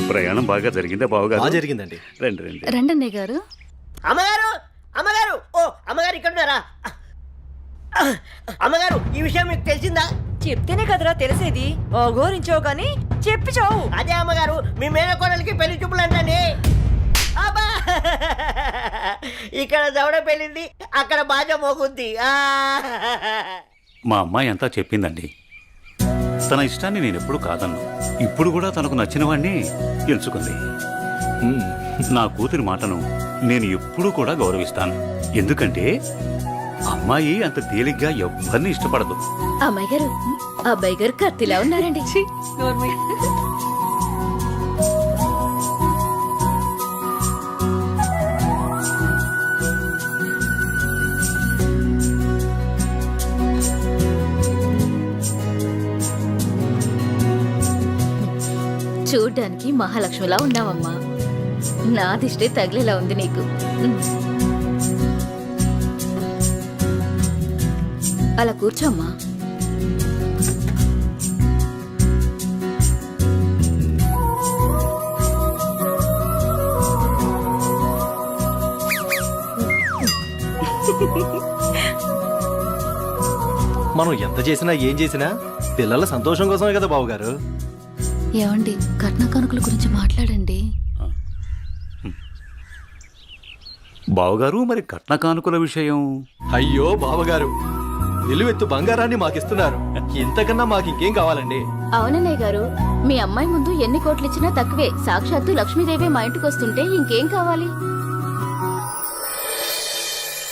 ప్రయాణం బాగా జరిగిందా బావగారు? జరిగిందండి. రండి రండి. రండి అన్నయ్య గారు. అమ్మగారు అమ్మగారు ఓ అమ్మగారు ఇక్కడ ఉన్నారా? అమ్మగారు ఈ విషయం మీకు తెలిసిందా? చెప్తేనే కదరా తెలిసేది. అఘోరించావు గాని చెప్పి చావు. అదే అమ్మగారు మీ మేనకోడలికి పెళ్లి చూపులు అంటండి. అబ్బా! ఇక్కడ దవడ పెళ్ళింది, అక్కడ బాజ మోగుద్ది. మా అమ్మాయి అంతా చెప్పిందండి. తన ఇష్టాన్ని నేను ఎప్పుడు కాదన్ను. ఇప్పుడు కూడా తనకు నచ్చిన వాడిని ఎంచుకుంది. నా కూతురి మాటను నేను ఎప్పుడూ కూడా గౌరవిస్తాను. ఎందుకంటే అమ్మాయి అంత తేలిగ్గా ఎవ్వరిని ఇష్టపడదు. అమ్మాయి గారు, అబ్బాయి గారు కత్తిలా ఉన్నారండి. చూడ్డానికి మహాలక్ష్మిలా ఉన్నావమ్మా. నా దిష్టే తగిలేలా ఉంది నీకు. అలా కూర్చోమ్మా. మనం ఎంత చేసినా ఏం చేసినా పిల్లల సంతోషం కోసమే కదా బావగారు. ఏమండి, కట్న కానుకల గురించి మాట్లాడండి. బావగారు, మరి కట్న కానుకల విషయం? అయ్యో బావగారు, నిలువెత్తు బంగారాన్ని మాకిస్తున్నారు. ఇంతకన్నా మాకు ఇంకేం కావాలండి? అవునన్నయ్య గారు, మీ అమ్మాయి ముందు ఎన్ని కోట్లు ఇచ్చినా తక్కువే. సాక్షాత్తు లక్ష్మీదేవి మా ఇంటికి వస్తుంటే ఇంకేం కావాలి?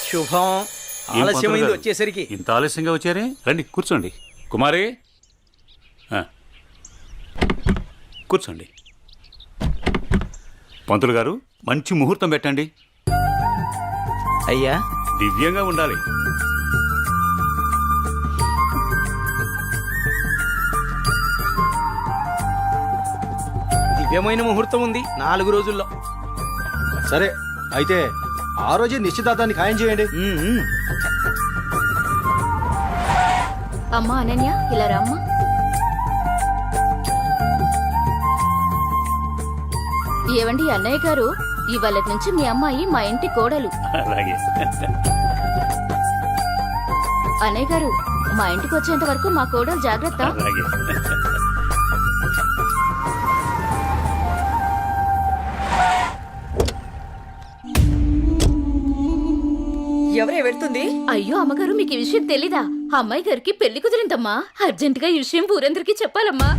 శుభం. ఆలస్యమైంది వచ్చేసరికి. ఇంత ఆలస్యంగా వచ్చారే? రండి కూర్చోండి. కుమారి కూర్చోండి. పంతులు గారు, మంచి ముహూర్తం పెట్టండి. అయ్యా, దివ్యంగా ఉండాలి. దివ్యమైన ముహూర్తం ఉంది 4 రోజుల్లో. సరే అయితే ఆ రోజే నిశ్చితార్థాన్ని ఖాయం చేయండి. అమ్మా అనన్య, ఇలా రామ్మా. ఏవండి అన్నయ్య గారు, ఇవాళ నుంచి మీ అమ్మాయి మా ఇంటి కోడలు. అలాగే. అన్నయ్య గారు, మా ఇంటికి వచ్చేంత వరకు మా కోడలు జాగ్రత్త. అలాగే. ఎవరే వెళ్తుంది? అయ్యో అమ్మగారు, మీకు ఈ విషయం తెలీదా? అమ్మాయి గారికి పెళ్లి కుదిరిందమ్మా. అర్జెంటుగా ఈ విషయం ఊరందరికీ చెప్పాలమ్మా.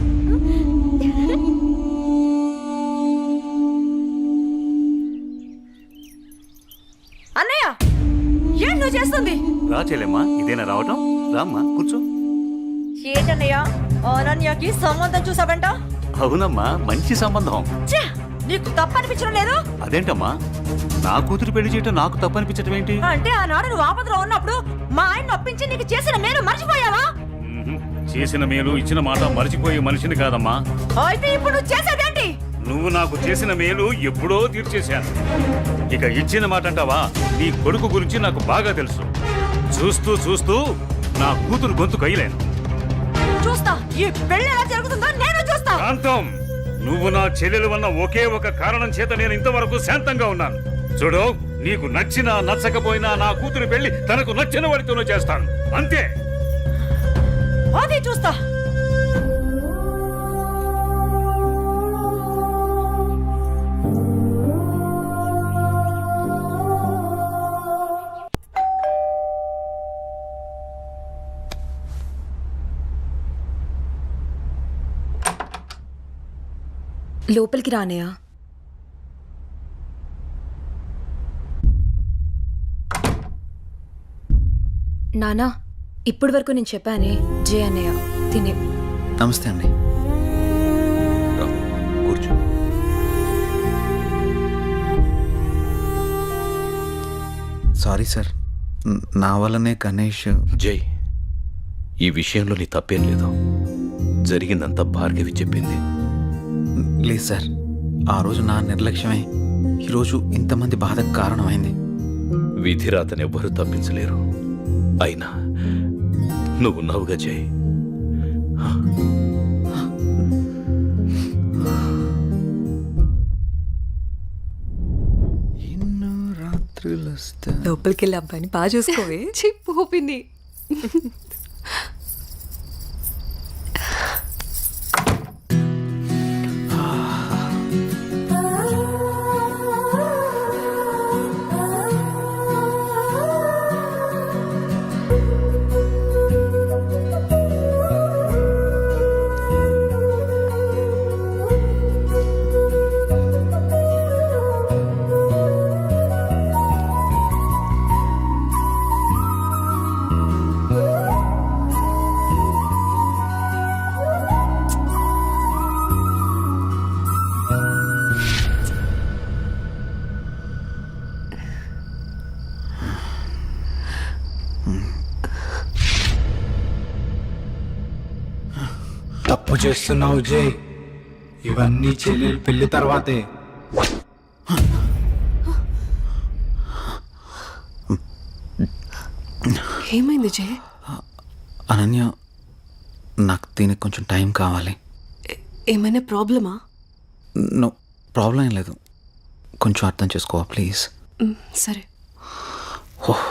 అన్నయ్య, ఏం నువ్వు చేస్తుంది? రా చెల్లెమ్మా, ఇదేనా రావటం? రామ్మా కూర్చో. ఏంటన్నయ్య, అనన్యకి సంబంధం చూసావంట? అవునమ్మా, మంచి సంబంధం. ఛే, నీకు తప్పనిపించడం లేదు? అదేంటమ్మా, నా కూతురు పెళ్లి చేయటం నాకు తప్పనిపించటం ఏంటి? అంటే ఆనాడు నువ్వు ఆపదలో ఉన్నప్పుడు మా ఆయన ఒప్పించి నీకు చేసిన మేలు మర్చిపోయావా? చేసిన మేలు ఇచ్చిన మాట మర్చిపోయే మనిషిని కాదమ్మా. అయితే ఇప్పుడు నువ్వు చేసేదేంటి? నువ్వు నాకు చేసిన మేలు ఎప్పుడో తీర్చేశాను. ఇక ఇచ్చిన మాట అంటావా? నీ కొడుకు గురించి నాకు బాగా తెలుసు. చూస్తూ చూస్తూ నా కూతురు గొంతు కయ్యలేను. చూస్తా, ఈ పెళ్లి ఎలా జరుగుతుందో నేను చూస్తా. శాంతం, నువ్వు నా చెల్లెలు వన్న ఒకే ఒక కారణం చేత నేను ఇంతవరకు శాంతంగా ఉన్నాను. చూడు, నీకు నచ్చినా నచ్చకపోయినా నా కూతురు పెళ్లి తనకు నచ్చిన వాడితోనూ చేస్తాను, అంతే. అది చూస్తా. లోపలికి రానయ్యా. నానా, ఇప్పటి వరకు నేను చెప్పానే జే అన్నయ్య తినే. నమస్తే అండి. కూర్చో. సారీ సార్, నా వల్లనే గణేష్. జై, ఈ విషయంలో నీ తప్పేం లేదు. జరిగిందంతా భార్గవి చెప్పింది. లేదు సార్, ఆ రోజు నా నిర్లక్ష్యమే ఈరోజు ఇంతమంది బాధకు కారణమైంది. విధిరాతను ఎవ్వరూ తప్పించలేరు. అయినా నువ్వున్నావుగా జై. పిలుస్తా లోపలికి వెళ్ళి అబ్బాయిని బాగా చూసుకోవే చెప్పు పిన్ని. తప్పు చేస్తున్నావు జై. ఇవన్నీ చెల్లెలు పెళ్లి తర్వాతే. ఏమైంది జే? అనన్య, నాకు దీనికి కొంచెం టైం కావాలి. ఏమైనా ప్రాబ్లమా? నో ప్రాబ్లం ఏం లేదు, కొంచెం అర్థం చేసుకోవా ప్లీజ్. సరే. ఓహ్